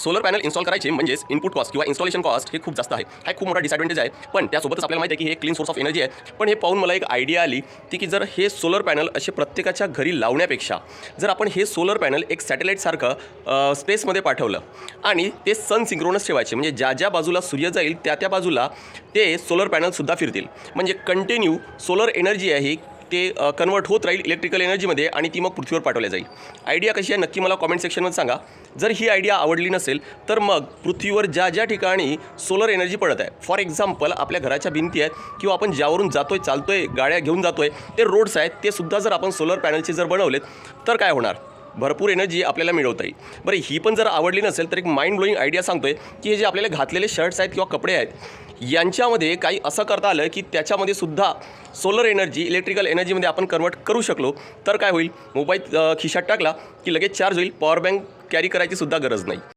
Solar panel install करायचे म्हणजेच input cost किंवा इन्स्टॉलेशन कॉस्ट हे खूप जास्त आहे. हा खूप मोठा डिसएडव्हांटेज आहे. पण त्यासोबतच आपल्याला माहिती आहे की हे क्लीन सोर्स ऑफ एनर्जी आहे. पण हे पाहून मला एक आयडिया आली की जर हे सोलर पॅनल असे प्रत्येकाच्या घरी लावण्यापेक्षा जर आपण हे सोलर पॅनल एक सॅटेलाईटसारखं स्पेसमध्ये पाठवलं आणि ते सन सिंक्रोनस ठेवायचे, म्हणजे ज्या ज्या बाजूला सूर्य जाईल त्या बाजूला ते सोलर पॅनलसुद्धा फिरतील. म्हणजे कंटिन्यू सोलर एनर्जी आहे ते कन्वर्ट होत राहील इलेक्ट्रिकल एनर्जीमध्ये आणि ती मग पृथ्वीवर पाठवल्या जाईल. आयडिया कशी आहे नक्की मला कॉमेंट सेक्शनमध्ये सांगा. जर ही आयडिया आवडली नसेल तर मग पृथ्वीवर ज्या ज्या ठिकाणी सोलर एनर्जी पडत आहे, फॉर एक्झाम्पल आपल्या घराच्या भिंती आहेत किंवा आपण ज्यावरून जातोय चालतोय गाड्या घेऊन जातोय ते रोड्स आहेत, ते सुद्धा जर आपण सोलर पॅनलचे जर बनवलेत तर काय होणार, भरपूर एनर्जी आपल्याला मिळवता येईल. बरं, ही पण जर आवडली नसेल तर एक माइंड ब्लोईंग आयडिया सांगतोय की हे जे आपल्याला घातलेले शर्ट्स आहेत किंवा कपडे आहेत यांच्यामध्ये काही असं करता आलं की त्याच्यामध्ये सुद्धा सोलर एनर्जी इलेक्ट्रिकल एनर्जीमध्ये आपण कन्वर्ट करू शकलो तर काय होईल, मोबाईल खिशात टाकला की लगेच चार्ज होईल, पॉवर बँक कॅरी करायची सुद्धा गरज नाही.